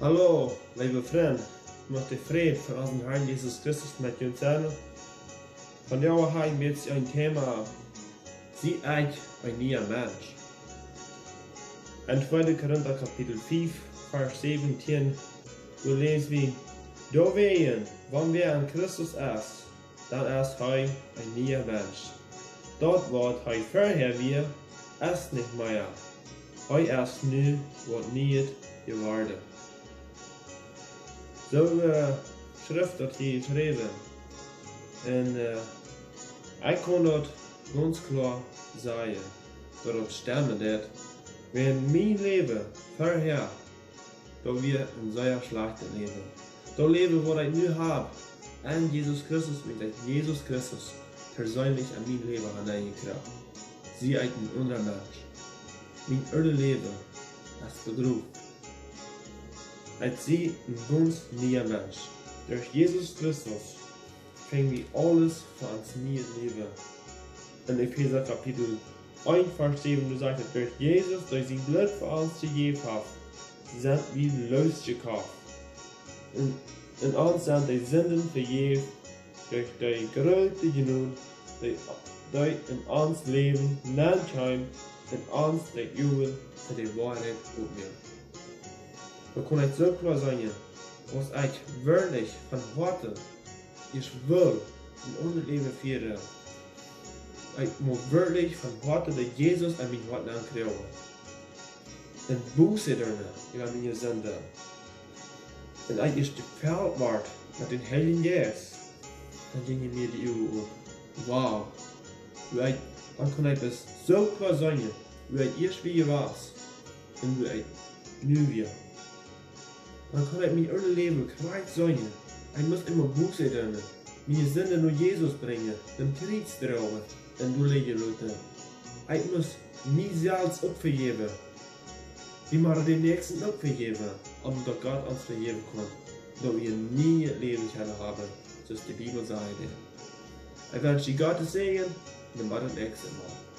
Hallo, liebe Freunde, ich möchte Frieden von unserem Herrn Jesus Christus mit uns teilen. Von jou haben wir jetzt ein Thema, sie ich ein neuer Mensch. In 2. Korinther Kapitel 5, Vers 17, du lesen wir, da wehen, wenn wer an Christus ist, dann ist er ein neuer Mensch. Dort wird er vorher wir, ist nicht mehr. Er ist nu, wird nicht geworden. So schrift dat hier geschreven. En ik kon dat ganz klar zeggen. Doordat stemmen dat. Wenn mein Leben vorher, da wir ein sehr schlechtes Leben. Das Leben, was ich nu habe, an Jesus Christus, mit Jesus Christus persönlich an mein Leben hineingekriegt. Sie ein anderer Mensch. Mein oude Leben ist bedroht. Als sie ein ganz neuer Mensch. Durch Jesus Christus kriegen wir alles für uns neues Leben. In Epheser Kapitel 1, Vers 7, du sagst, durch Jesus, durch sein Blut für uns gegeben hat, sind wir losgekauft. In uns sind die Sünden vergeben, durch die große Genug, die in uns Leben nennt heim, in uns die Übel für die Wahrheit aufnehmen. Da kann ich so klar sagen, was ich wirklich von heute, ich will in unser Leben führen. Ich muss wirklich von heute der Jesus an mein Wort ankriegen. Und Buße danach über meine Sünde. Und ich ist gefällt ward mit den Heiligen Geist, dann gingen mir die Übel auf. Wow. Dann kann ich das so klar sagen, wie ich erst wie war und wie ich nu wir. Dan kan ik mijn hele leven kwijt zijn. Ik moet immer Buße doen. Mijn zinnen naar Jesus brengen. Den Kreuz dragen. En doorleggen laten. Ik moet mijzelf opvergeven. Wie maar den nächsten opvergeven. Omdat Gott ons vergeven kan. Dat we nie het leven zullen hebben. Zoals de Bibel zei. Ik wens je Gott te zegenen. En dan tot het nächste Mal.